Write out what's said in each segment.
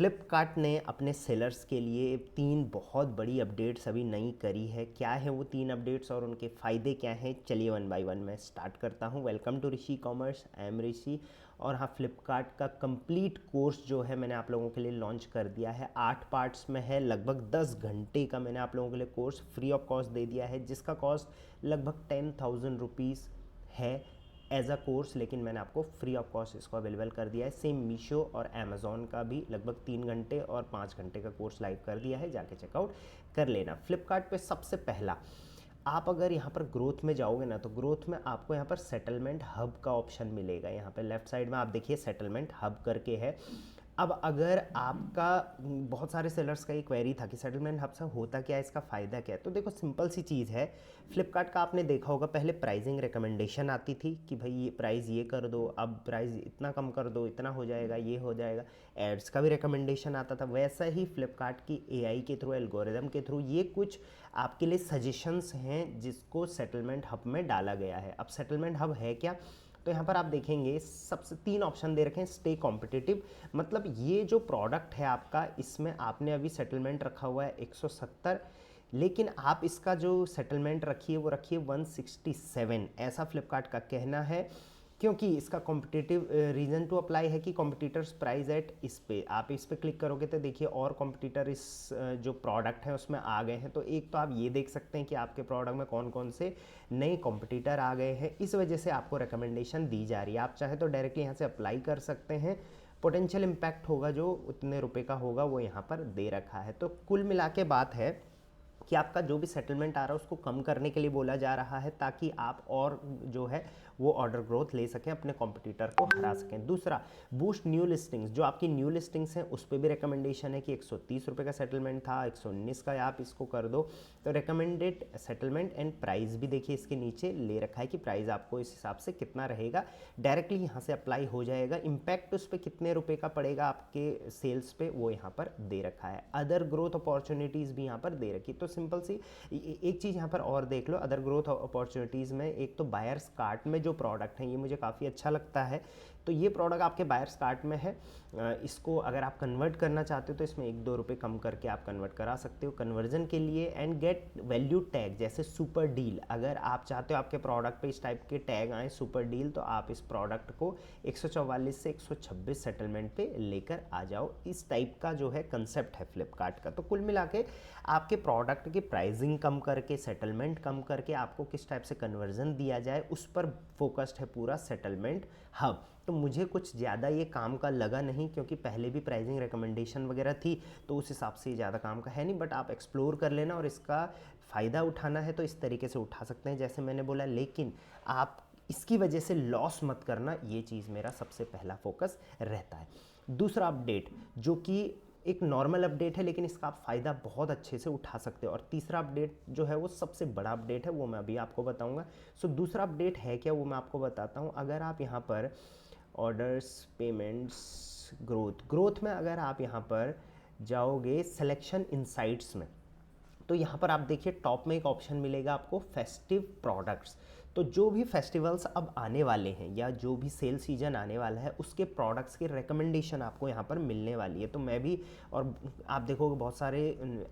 फ्लिपकार्ट ने अपने सेलर्स के लिए 3 बहुत बड़ी अपडेट्स अभी नई करी है। क्या है वो 3 अपडेट्स और उनके फ़ायदे क्या हैं, चलिए वन बाय वन मैं स्टार्ट करता हूँ। Welcome to Rishi commerce, I am Rishi. और हाँ, फ्लिपकार्ट का कंप्लीट कोर्स जो है मैंने आप लोगों के लिए लॉन्च कर दिया है। 8 पार्ट्स में है, लगभग 10 घंटे का मैंने आप लोगों के लिए कोर्स फ्री ऑफ कॉस्ट दे दिया है, जिसका कॉस्ट लगभग 10,000 रुपीज़ है एज अ कोर्स, लेकिन मैंने आपको फ्री ऑफ कॉस्ट इसको अवेलेबल कर दिया है। सेम मीशो और अमेज़ॉन का भी लगभग 3 घंटे और 5 घंटे का कोर्स लाइव कर दिया है, जाके चेकआउट कर लेना। फ्लिपकार्ट पे सबसे पहला, आप अगर यहाँ पर ग्रोथ में जाओगे ना, तो ग्रोथ में आपको यहाँ पर सेटलमेंट हब का ऑप्शन मिलेगा। यहाँ पे लेफ्ट साइड में आप देखिए सेटलमेंट हब करके है। अब अगर आपका बहुत सारे सेलर्स का ये क्वेरी था कि सेटलमेंट हब से होता क्या है, इसका फ़ायदा क्या है, तो देखो सिंपल सी चीज़ है। फ्लिपकार्ट का आपने देखा होगा, पहले प्राइसिंग रिकमेंडेशन आती थी कि भाई ये प्राइस ये कर दो, अब प्राइस इतना कम कर दो, इतना हो जाएगा, ये हो जाएगा। एड्स का भी रिकमेंडेशन आता था। वैसा ही फ्लिपकार्ट की एआई के थ्रू, एल्गोरिदम के थ्रू ये कुछ आपके लिए सजेशंस हैं जिसको सेटलमेंट हब में डाला गया है। अब सेटलमेंट हब है क्या, तो यहाँ पर आप देखेंगे सबसे 3 ऑप्शन दे रखे हैं। स्टे कॉम्पिटिटिव, मतलब ये जो प्रोडक्ट है आपका, इसमें आपने अभी सेटलमेंट रखा हुआ है 170, लेकिन आप इसका जो सेटलमेंट रखिए वो रखिए 167, ऐसा फ्लिपकार्ट का कहना है। क्योंकि इसका कॉम्पिटिटिव रीज़न टू अप्लाई है कि कॉम्पिटिटर्स प्राइस एट, इस पे आप इस पे क्लिक करोगे तो देखिए और कॉम्पिटिटर इस जो प्रोडक्ट है उसमें आ गए हैं। तो एक तो आप ये देख सकते हैं कि आपके प्रोडक्ट में कौन कौन से नए कॉम्पिटिटर आ गए हैं, इस वजह से आपको रिकमेंडेशन दी जा रही है। आप चाहे तो डायरेक्टली यहाँ से अप्लाई कर सकते हैं। पोटेंशियल इम्पैक्ट होगा जो उतने रुपए का होगा वो यहाँ पर दे रखा है। तो कुल मिला के बात है कि आपका जो भी सेटलमेंट आ रहा है उसको कम करने के लिए बोला जा रहा है, ताकि आप और जो है वो ऑर्डर ग्रोथ ले सकें, अपने कॉम्पिटिटर को हरा सकें। दूसरा, बूस्ट न्यू लिस्टिंग्स, जो आपकी न्यू लिस्टिंग्स हैं उस पर भी रिकमेंडेशन है कि 130 रुपये का सेटलमेंट था, 119 का आप इसको कर दो। तो रिकमेंडेड सेटलमेंट एंड प्राइस भी देखिए इसके नीचे ले रखा है कि प्राइस आपको इस हिसाब से कितना रहेगा, डायरेक्टली यहाँ से अप्लाई हो जाएगा। इम्पैक्ट उस पर कितने रुपये का पड़ेगा आपके सेल्स पे, वो यहाँ पर दे रखा है। अदर ग्रोथ अपॉर्चुनिटीज़ भी यहाँ पर दे रखी। तो सिंपल सी एक चीज़ यहाँ पर और देख लो, अदर ग्रोथ अपॉर्चुनिटीज़ में एक तो बायर्स कार्ट में जो प्रोडक्ट है, ये मुझे काफ़ी अच्छा लगता है। तो ये प्रोडक्ट आपके बायर्स कार्ट में है, इसको अगर आप कन्वर्ट करना चाहते हो तो इसमें 1-2 रुपये कम करके आप कन्वर्ट करा सकते हो कन्वर्जन के लिए। एंड गेट वैल्यू टैग, जैसे सुपर डील, अगर आप चाहते हो आपके प्रोडक्ट पे इस टाइप के टैग आए सुपर डील, तो आप इस प्रोडक्ट को 144 से 126 सेटलमेंट पे लेकर आ जाओ। इस टाइप का जो है कंसेप्ट है फ्लिपकार्ट का। तो कुल मिला के आपके प्रोडक्ट की प्राइसिंग कम करके, सेटलमेंट कम करके आपको किस टाइप से कन्वर्जन दिया जाए, उस पर फोकस्ड है पूरा सेटलमेंट हब। तो मुझे कुछ ज़्यादा ये काम का लगा नहीं, क्योंकि पहले भी प्राइसिंग रिकमेंडेशन वगैरह थी, तो उस हिसाब से ज़्यादा काम का है नहीं। बट आप एक्सप्लोर कर लेना, और इसका फ़ायदा उठाना है तो इस तरीके से उठा सकते हैं जैसे मैंने बोला, लेकिन आप इसकी वजह से लॉस मत करना, ये चीज़ मेरा सबसे पहला फोकस रहता है। दूसरा अपडेट जो कि एक नॉर्मल अपडेट है, लेकिन इसका आप फ़ायदा बहुत अच्छे से उठा सकते हो। और तीसरा अपडेट जो है वो सबसे बड़ा अपडेट है, वो मैं अभी आपको बताऊंगा। सो दूसरा अपडेट है क्या, वो मैं आपको बताता हूँ। अगर आप यहाँ पर ऑर्डर्स, पेमेंट्स, ग्रोथ में अगर आप यहाँ पर जाओगे सिलेक्शन इनसाइट्स में, तो यहाँ पर आप देखिए टॉप में एक ऑप्शन मिलेगा आपको फेस्टिव प्रोडक्ट्स। तो जो भी फेस्टिवल्स अब आने वाले हैं या जो भी सेल सीजन आने वाला है, उसके प्रोडक्ट्स की रिकमेंडेशन आपको यहाँ पर मिलने वाली है। तो मैं भी, और आप देखोगे बहुत सारे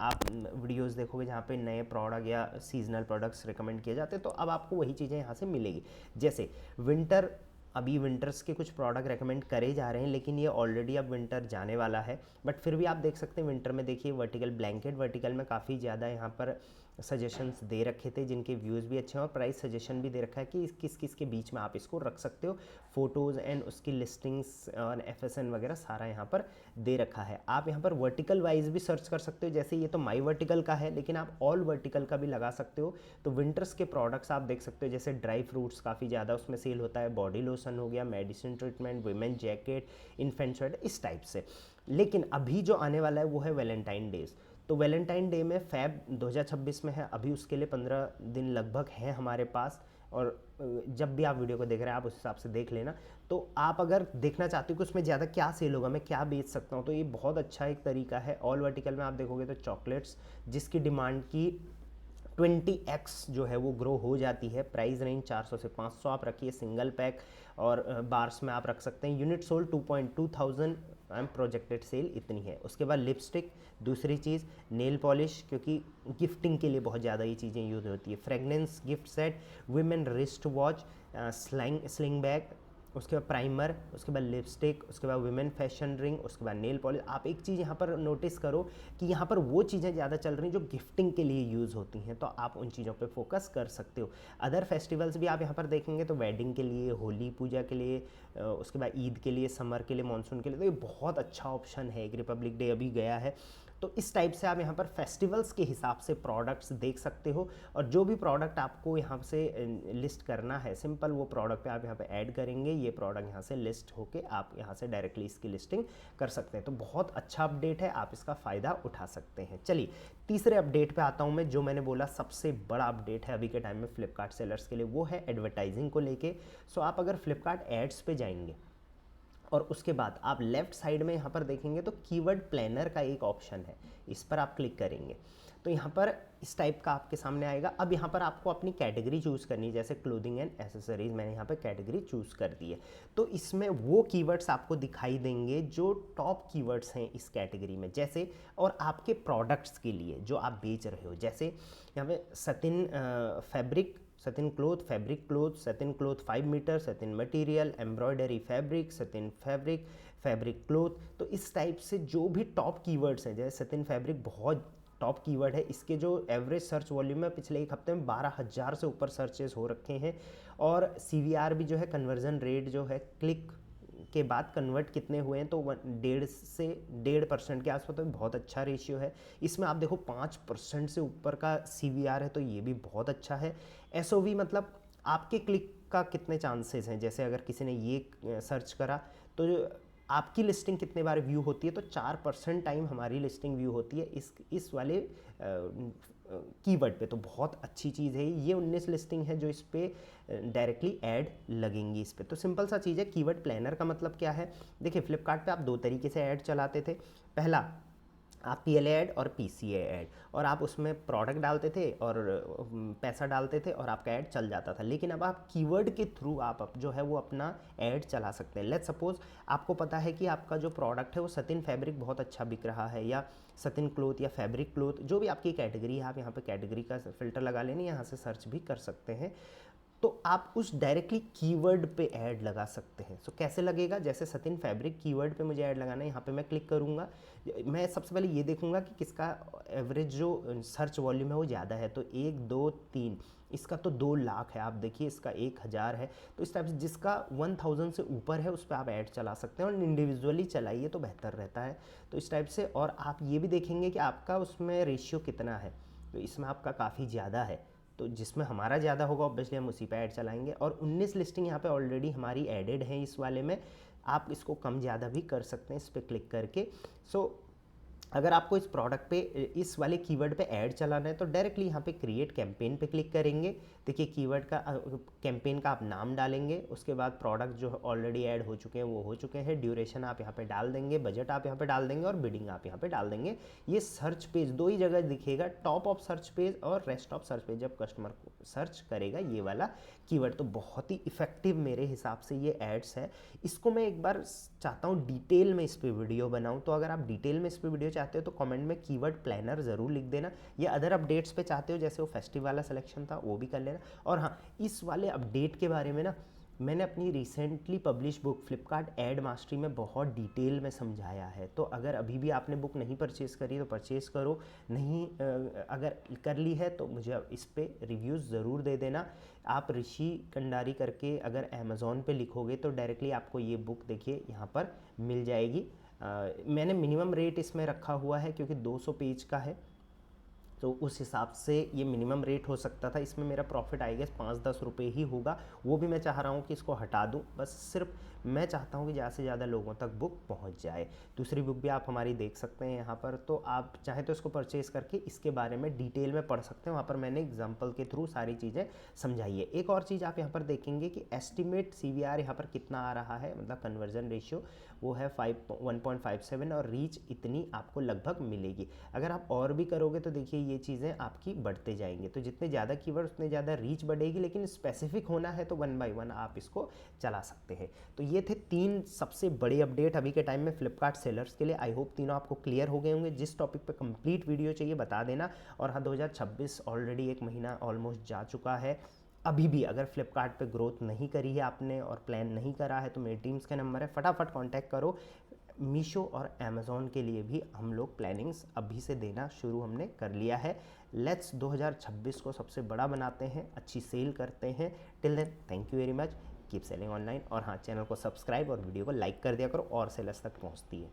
आप वीडियोस देखोगे जहाँ पे नए प्रोडक्ट या सीजनल प्रोडक्ट्स रिकमेंड किए जाते हैं, तो अब आपको वही चीज़ें यहाँ से मिलेगी। जैसे विंटर, अभी विंटर्स के कुछ प्रोडक्ट रेकमेंड करे जा रहे हैं, लेकिन ये ऑलरेडी अब विंटर जाने वाला है। बट फिर भी आप देख सकते हैं विंटर में देखिए वर्टिकल ब्लैंकेट, वर्टिकल में काफ़ी ज़्यादा यहाँ पर सजेशंस दे रखे थे, जिनके व्यूज़ भी अच्छे हैं, और प्राइस सजेशन भी दे रखा है कि किस किस के बीच में आप इसको रख सकते हो। फोटोज़ एंड उसकी लिस्टिंग्स और FSN वगैरह सारा यहाँ पर दे रखा है। आप यहाँ पर वर्टिकल वाइज भी सर्च कर सकते हो, जैसे ये तो माई वर्टिकल का है, लेकिन आप ऑल वर्टिकल का भी लगा सकते हो। तो विंटर्स के प्रोडक्ट्स आप देख सकते हो, जैसे ड्राई फ्रूट्स काफ़ी ज़्यादा उसमें सेल होता है, बॉडी लोशन हो गया, medicine treatment, women jacket, infant sweater, इस टाइप से। लेकिन अभी जो आने वाला है वो है वैलेंटाइन डेज। तो वैलेंटाइन डे में फ़ैब 2026 में है, अभी उसके लिए 15 दिन लगभग हैं हमारे पास। और जब भी आप वीडियो को देख रहे हैं आप उस हिसाब से देख लेना। तो आप अगर देखना चाहते हो कि उसमें ज़्यादा क्या सेल होगा, मैं क्या बेच सकता हूँ, तो ये बहुत अच्छा एक तरीका है। ऑल वर्टिकल में आप देखोगे तो चॉकलेट्स, जिसकी डिमांड की 20x जो है वो ग्रो हो जाती है। प्राइस रेंज 400 से 500 आप रखिए सिंगल पैक, और बार्स में आप रख सकते हैं। Unit sold 2.2 thousand projected sale इतनी है। उसके बाद लिपस्टिक, दूसरी चीज़ नेल पॉलिश, क्योंकि गिफ्टिंग के लिए बहुत ज़्यादा ये चीज़ें यूज़ होती है। Fragrance gift set, women wrist watch, sling bag, उसके बाद प्राइमर, उसके बाद लिपस्टिक, उसके बाद वुमेन फैशन रिंग, उसके बाद नेल पॉलिश। आप एक चीज़ यहाँ पर नोटिस करो कि यहाँ पर वो चीज़ें ज़्यादा चल रही हैं जो गिफ्टिंग के लिए यूज़ होती हैं, तो आप उन चीज़ों पे फोकस कर सकते हो। अदर फेस्टिवल्स भी आप यहाँ पर देखेंगे तो वेडिंग के लिए, होली पूजा के लिए, उसके बाद ईद के लिए, समर के लिए, मानसून के लिए, तो ये बहुत अच्छा ऑप्शन है। एक रिपब्लिक डे अभी गया है, तो इस टाइप से आप यहाँ पर फेस्टिवल्स के हिसाब से प्रोडक्ट्स देख सकते हो। और जो भी प्रोडक्ट आपको यहाँ से लिस्ट करना है, सिंपल वो प्रोडक्ट पे आप यहाँ पे ऐड करेंगे, ये प्रोडक्ट यहाँ से लिस्ट होके आप यहाँ से डायरेक्टली इसकी लिस्टिंग कर सकते हैं। तो बहुत अच्छा अपडेट है, आप इसका फ़ायदा उठा सकते हैं। चलिए तीसरे अपडेट पे आता हूँ मैं, जो मैंने बोला सबसे बड़ा अपडेट है अभी के टाइम में फ्लिपकार्ट सेलर्स के लिए, वो है एडवर्टाइजिंग को लेके। सो आप अगर फ्लिपकार्ट एड्स पे जाएंगे और उसके बाद आप लेफ्ट साइड में यहाँ पर देखेंगे तो कीवर्ड प्लानर का एक ऑप्शन है, इस पर आप क्लिक करेंगे तो यहाँ पर इस टाइप का आपके सामने आएगा। अब यहाँ पर आपको अपनी कैटेगरी चूज़ करनी है, जैसे क्लोथिंग एंड एसेसरीज, मैंने यहाँ पर कैटेगरी चूज़ कर दी है। तो इसमें वो कीवर्ड्स आपको दिखाई देंगे जो टॉप कीवर्ड्स हैं इस कैटेगरी में, जैसे और आपके प्रोडक्ट्स के लिए जो आप बेच रहे हो। जैसे यहाँ पे satin fabric, satin cloth, fabric cloth, satin cloth 5 metre, satin material, embroidery fabric, satin fabric, fabric cloth. तो इस टाइप से जो भी टॉप कीवर्ड्स हैं, जैसे सतिन फैब्रिक बहुत टॉप कीवर्ड है, इसके जो एवरेज सर्च वॉल्यूम है पिछले एक हफ्ते में 12,000 से ऊपर सर्चेस हो रखे हैं। और CVR भी जो है, कन्वर्जन रेट जो है, क्लिक के बाद कन्वर्ट कितने हुए हैं तो 1.5% के आसपास, तो बहुत अच्छा रेशियो है। इसमें आप देखो 5% से ऊपर का CVR है, तो ये भी बहुत अच्छा है। SOV मतलब आपके क्लिक का कितने चांसेस हैं, जैसे अगर किसी ने ये सर्च करा तो आपकी लिस्टिंग कितने बार व्यू होती है, तो 4% टाइम हमारी लिस्टिंग व्यू होती है इस वाले कीवर्ड पे, तो बहुत अच्छी चीज़ है। ये 19 लिस्टिंग है जो इस पे डायरेक्टली ऐड लगेंगी इस पे। तो सिंपल सा चीज़ है। कीवर्ड प्लानर का मतलब क्या है, देखिए फ्लिपकार्ट पे आप दो तरीके से ऐड चलाते थे। पहला आप PLA ऐड और PCA ऐड, और आप उसमें प्रोडक्ट डालते थे और पैसा डालते थे और आपका ऐड चल जाता था। लेकिन अब आप कीवर्ड के थ्रू आप जो है वो अपना ऐड चला सकते हैं। लेट्स सपोज आपको पता है कि आपका जो प्रोडक्ट है वो सतिन फैब्रिक बहुत अच्छा बिक रहा है, या सतिन क्लोथ या फैब्रिक क्लोथ, जो भी आपकी कैटेगरी है, आप यहाँ पे कैटेगरी का फिल्टर लगा लेने, यहाँ से सर्च भी कर सकते हैं। तो आप उस डायरेक्टली कीवर्ड पे ऐड लगा सकते हैं। सो कैसे लगेगा, जैसे सतिन फैब्रिक कीवर्ड पे मुझे ऐड लगाना है, यहाँ पे मैं क्लिक करूँगा। मैं सबसे पहले ये देखूँगा कि किसका एवरेज जो सर्च वॉल्यूम है वो ज़्यादा है, तो 1 2 3, इसका तो 2 लाख है, आप देखिए इसका 1000 है। तो इस टाइप से जिसका 1000 से ऊपर है उस पर आप ऐड चला सकते हैं, और इंडिविजुअली चलाइए तो बेहतर रहता है। तो इस टाइप से, और आप ये भी देखेंगे कि आपका उसमें रेशियो कितना है, तो इसमें आपका काफ़ी ज़्यादा है, तो जिसमें हमारा ज़्यादा होगा ऑब्वियसली हम उसी पे ऐड चलाएंगे। और 19 लिस्टिंग यहाँ पे ऑलरेडी हमारी एडेड है इस वाले में, आप इसको कम ज़्यादा भी कर सकते हैं इस पर क्लिक करके। सो अगर आपको इस प्रोडक्ट पे इस वाले कीवर्ड पे ऐड चलाना है तो डायरेक्टली यहाँ पे क्रिएट कैंपेन पे क्लिक करेंगे। देखिए कीवर्ड का कैंपेन का आप नाम डालेंगे, उसके बाद प्रोडक्ट जो ऑलरेडी ऐड हो चुके हैं वो हो चुके हैं, ड्यूरेशन आप यहाँ पे डाल देंगे, बजट आप यहाँ पे डाल देंगे, और बिडिंग आप यहाँ पे डाल देंगे। ये सर्च पेज दो ही जगह दिखेगा, टॉप ऑफ सर्च पेज और रेस्ट ऑफ सर्च पेज, जब कस्टमर सर्च करेगा ये वाला कीवर्ड। तो बहुत ही इफेक्टिव मेरे हिसाब से ये एड्स है। इसको मैं एक बार चाहता हूँ डिटेल में इस पर वीडियो बनाऊँ, तो अगर आप डिटेल में इस पर वीडियो चाहते हो तो कमेंट में कीवर्ड प्लानर ज़रूर लिख देना। या अदर अपडेट्स पे चाहते हो, जैसे वो फेस्टिव वाला सिलेक्शन था वो भी कर लेना। और हाँ, इस वाले अपडेट के बारे में ना मैंने अपनी recently publish book Flipkart ad mastery में बहुत डिटेल में समझाया है। तो अगर अभी भी आपने बुक नहीं परचेज़ करी तो परचेज़ करो, नहीं अगर कर ली है तो मुझे इस पर रिव्यूज़ ज़रूर दे देना। आप ऋषि कंडारी करके अगर अमेज़ॉन पे लिखोगे तो डायरेक्टली आपको ये बुक देखिए यहाँ पर मिल जाएगी। मैंने मिनिमम रेट इसमें रखा हुआ है क्योंकि 200 पेज का है, तो उस हिसाब से ये मिनिमम रेट हो सकता था। इसमें मेरा प्रॉफिट आएगा 5-10 रुपये ही होगा, वो भी मैं चाह रहा हूँ कि इसको हटा दूँ। बस सिर्फ मैं चाहता हूँ कि ज़्यादा से ज़्यादा लोगों तक बुक पहुँच जाए। दूसरी बुक भी आप हमारी देख सकते हैं यहाँ पर, तो आप चाहें तो इसको परचेज़ करके इसके बारे में डिटेल में पढ़ सकते हैं। वहाँ पर मैंने एग्जाम्पल के थ्रू सारी चीज़ें समझाई है। एक और चीज़ आप यहाँ पर देखेंगे कि एस्टिमेट CVR यहाँ पर कितना आ रहा है, मतलब कन्वर्जन रेशियो, वो है 1.57 और रीच इतनी आपको लगभग मिलेगी। अगर आप और भी करोगे तो देखिए ये चीज़ें आपकी बढ़ते जाएंगे, तो जितने ज़्यादा कीवर्ड उतने ज़्यादा रीच बढ़ेगी, लेकिन स्पेसिफिक होना है तो 1 बाय 1 आप इसको चला सकते हैं। तो ये थे 3 सबसे बड़े अपडेट अभी के टाइम में फ्लिपकार्ट सेलर्स के लिए। आई होप तीनों आपको क्लियर हो गए होंगे। जिस टॉपिक पे कंप्लीट वीडियो चाहिए बता देना। और हाँ, 2026 ऑलरेडी 1 महीना ऑलमोस्ट जा चुका है। अभी भी अगर फ्लिपकार्ट पे ग्रोथ नहीं करी है आपने और प्लान नहीं करा है तो मेरे टीम्स के नंबर है, फटाफट कांटेक्ट करो। मीशो और अमेज़ॉन के लिए भी हम लोग प्लानिंग्स अभी से देना शुरू हमने कर लिया है। लेट्स 2026 को सबसे बड़ा बनाते हैं, अच्छी सेल करते हैं। Till then thank you very much, keep selling online. और हाँ, चैनल को सब्सक्राइब और वीडियो को लाइक कर दिया करो और सेलर्स तक पहुँचती है।